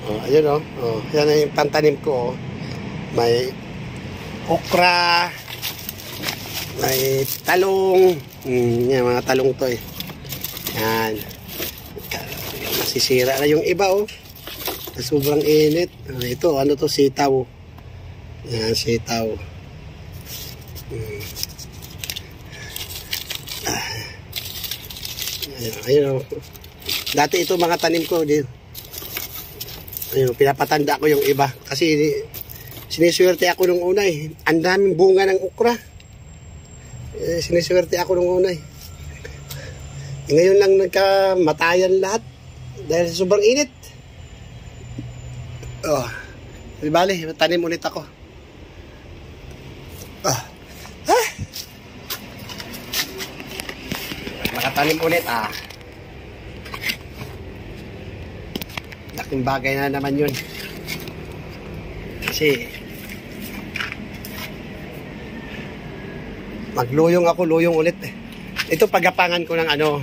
Oh, ayun oh. Oh, yan ang yung pantanim ko oh. May okra, may talong. Yan mga talong to eh. Yan. Masisira na yung iba oh. Sobrang init. Ito, ano to, sitaw. Yan, sitaw. Ayun, dati ito mga tanim ko din. Ayun, pinapatanda ko yung iba. Kasi siniswerte ako nung una eh. Ang daming bunga ng okra. Siniswerte ako nung una eh. Ngayon lang nagkamatayan lahat. Dahil sobrang init. Oh, bali, tanim ulit ako. Makatanim ulit laking bagay na naman yun. Kasi magluyong ako, luyong ulit eh. Ito pagapangan ko ng ano.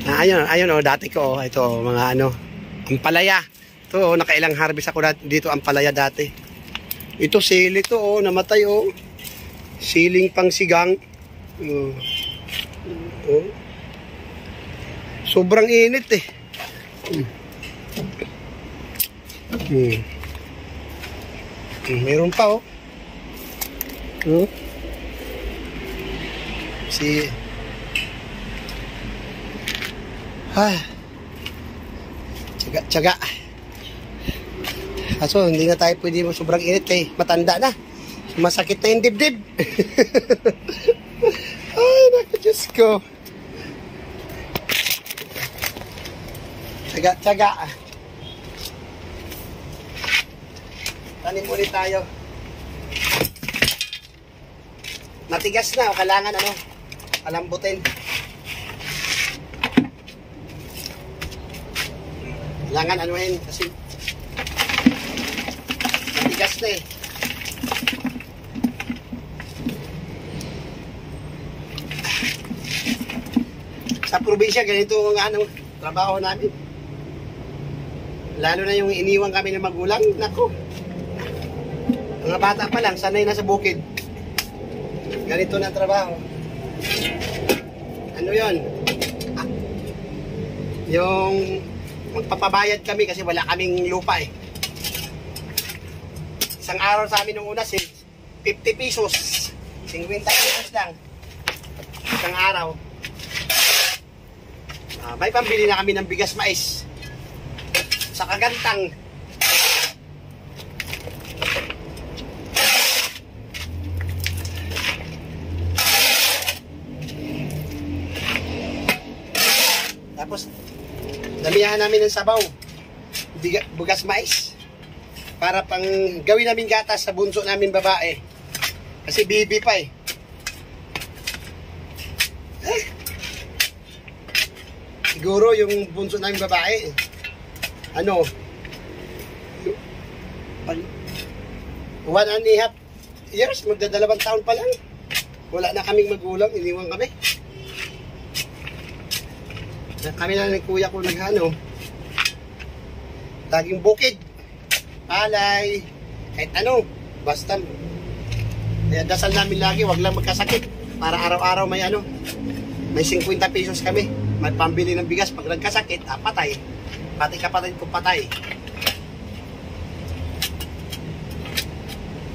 Ayun oh, dati ko ito mga ano, ampalaya. Ito, nakailang harvest ako dito ang palaya dati. Ito sili to oh, namatay oh. Siling pang sigang. Oh. Sobrang init eh. Meron pa oh. Tiyaga. Kaso hindi na tayo pwede mo sobrang init kay matanda na. Masakit na yung dibdib. Ay, naku, Diyos ko. Tiyaga. Tanim ulit tayo. Matigas na o kailangan ano, palambutin. Kailangan anuhin kasi matigas na eh. Sa probinsya, ganito ang anong trabaho namin. Lalo na yung iniwan kami ng magulang. Naku. Mga bata pa lang, sanay na sa bukid. Ganito na trabaho. Ano yun? Yung magpapabayad kami kasi wala kaming lupa eh. Isang araw sa amin nung una, 50 pesos. 50 pesos lang. Isang araw. May pambili na kami ng bigas mais. Sa kagantang. Tapos, damihan namin ng sabaw. Bugas mais. Para pang gawin namin gatas sa bunso namin babae. Kasi bibi pa eh. Siguro yung bunso namin babae, ano, 1.5 years, magdadalawang taon pa lang. Wala na kaming magulang, iniwan kami. Kami lang ng kuya ko naghano, laging bukid, palay, kahit ano, basta. Kaya dasal namin lagi, wag lang magkasakit. Para araw-araw may ano, may 50 pesos kami. May pambili ng bigas. Pag nagkasakit, patay. Pati kapatid ko patay.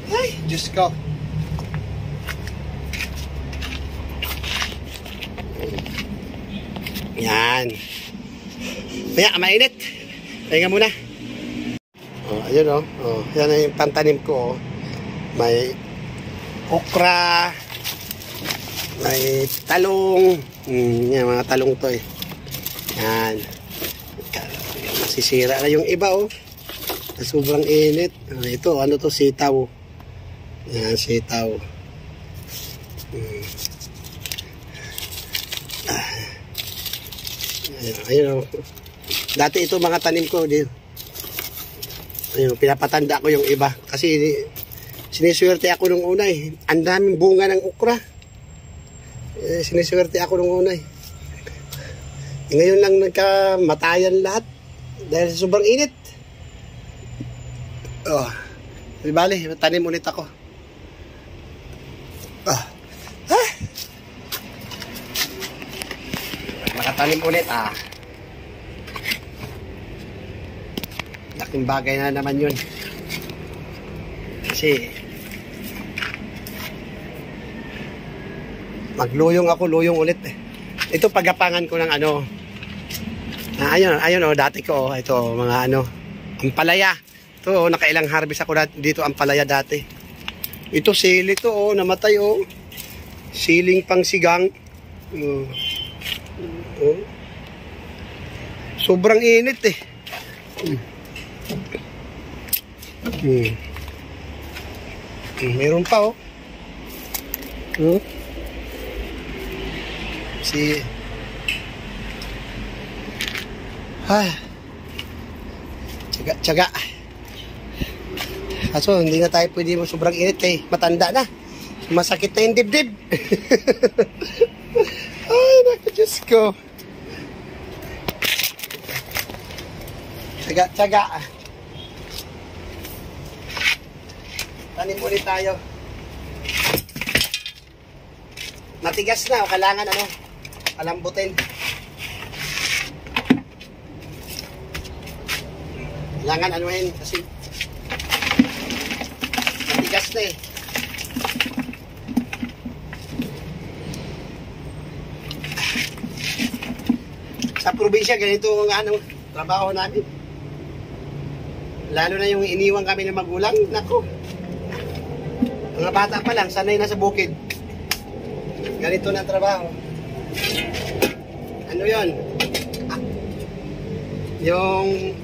Ay, Diyos ko. Yan. Kaya, mainit. Pahinga muna. Oh, ayun oh. Oh, yan ang yung pantanim ko oh. May okra, may talong. Yan, mga talong to eh. Yan. Masisira na yung iba oh. Sobrang init. Ito, ano to, sitaw. Yan, sitaw. Ayun oh. Dati ito mga tanim ko din. Ayun, pinapatanda ko yung iba. Kasi siniswerte ako nung una eh. Ang daming bunga ng okra. Siniswerte ako nung una eh. Ngayon lang nagkamatayan lahat. Dahil sobrang init. Oh. Di bali, tanim ulit ako. Ah. Ah. Makatanim ulit laking bagay na naman yun. Kasi magluyong ako, luyong ulit eh. Ito pagapangan ko ng ano. Ayun dati ko ito mga ampalaya. Ito nakailang harvest ako dito ampalaya dati. Ito sili to namatay siling pang sigang. Sobrang init eh. Meron pa Tiyaga. Kaso hindi na tayo pwede mo sobrang init kay matanda na. Masakit na yung dibdib. Ay, naku, Diyos ko. Tiyaga. Tanim ulit tayo. Matigas na, kailangan palambutin. Kailangan kasi matigas na eh. Sa probinsya, ganito ang trabaho namin. Lalo na yung iniwan kami ng magulang. Nako. Mga bata pa lang, sanay na sa bukid. Ganito na trabaho. Ano yun? Yung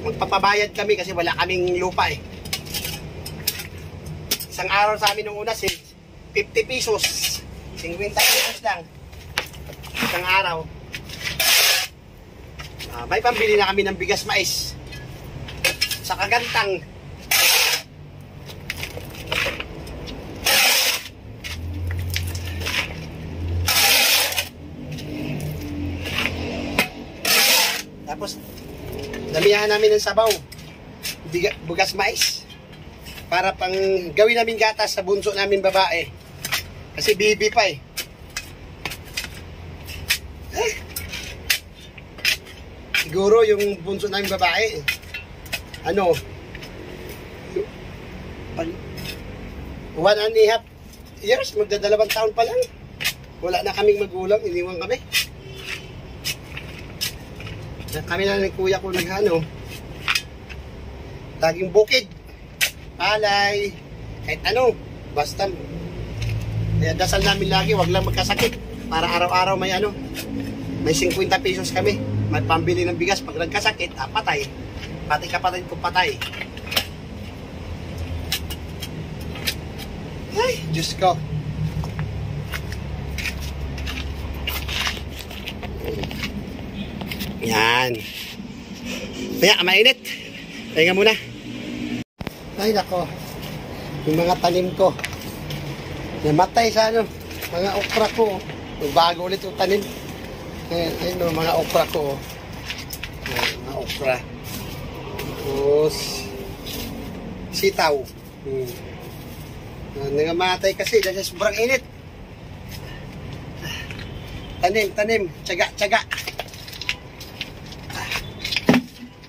magpapabayad kami kasi wala kaming lupa eh. Isang araw sa amin nung una 50 pesos. 50 pesos lang. Isang araw. May pambili na kami ng bigas mais. Sa kagantang. Tapos, damihan namin ng sabaw. Bugas mais. Para pang gawin namin gatas sa bunso namin babae. Kasi bibi pa eh. Siguro yung bunso namin babae, 1 and a half years, magdadalawang taon pa lang. Wala na kaming magulang, iniwan kami. Kami na ng kuya ko laging bukid, palay, kahit basta. Kaya dasal namin lagi, wag lang magkasakit. Para araw-araw may 50 pesos kami. May pambili ng bigas. Pag nagkasakit, patay. Pati kapatid ko patay. Ay, Diyos ko. Yan. Kaya, mainit. Pahinga muna. Ay, nako. Yung mga tanim ko. Namatay sa mga okra ko. Bago ulit yung tanim. Ayun mga okra ko. Mga okra. Tapos sitaw. Nangamatay kasi dahil sobrang init. Tanim. Tiyaga.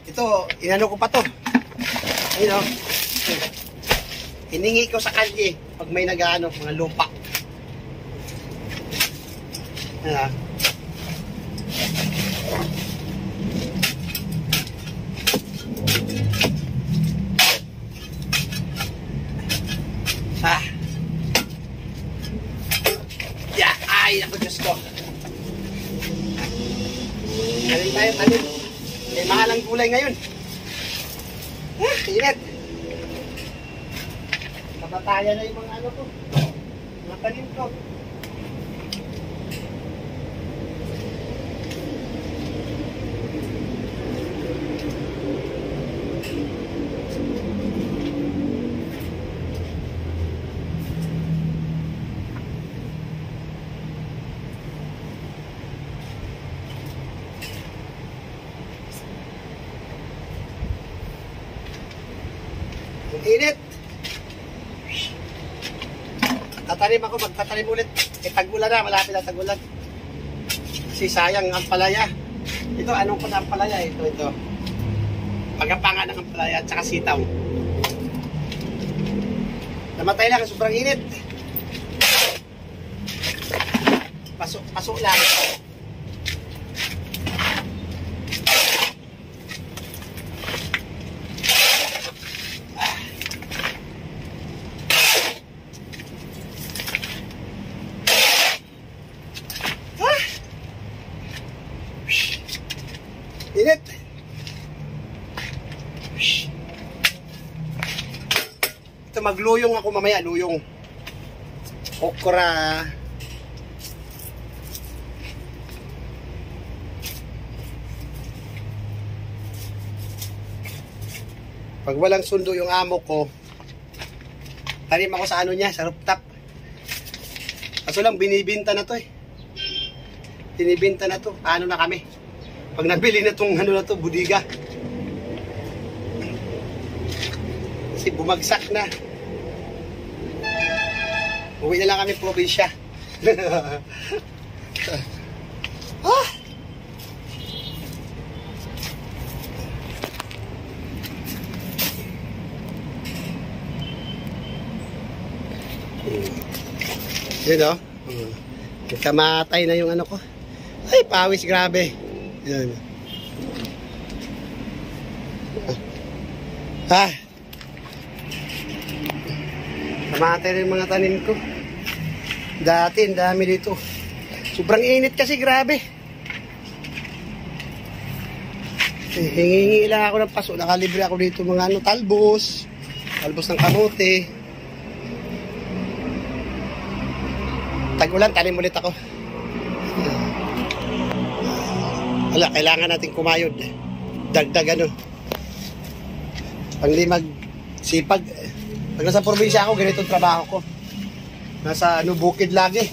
Ito, inano ko pa to. Ayun hiningi ko sa kalye pag may mga lupa. Ay, ako Diyos ko. Tanim. May mahal ang gulay ngayon. Init. Kapatayan na yung mga ko. Mga tanim ko. Init. Tatanim ako, magtatanim ulit. Tag-ulan na, malapit na tag-ulan. Kasi sayang ang palaya. Ito, anong ko na ang palaya? Ito. Pagkapangan ng ampalaya at saka sitaw. Namatay lang, sobrang init. Pasok lang. Init. Ito, magluyong ako mamaya, luyong. Okra. Pag walang sundo yung amo ko, tanim ako sa ano niya, sa rooftop. Kaso lang, binibinta na to eh. Binibinta na to. Ano na kami? Pag nabili na tong ano na to, budiga. Kasi bumagsak na. Uwi na lang kami probinsya. Ah! Yun o. Kamatay na yung ano ko. Ay, pawis, grabe. Yan. Ah. Kamatay na yung mga tanim ko. Dati, ang dami dito. Sobrang init kasi, grabe. Hingi lang ako ng paso. Nakalibre ako dito mga ano, talbos. Talbos ng kamote. Tag-ulan, tanim ulit ako. Wala, kailangan natin kumayod. Dagdag ano. Panglimag sipag. Pag nasa probinsya ako, ganito ang trabaho ko. Nasa ano, bukid lagi.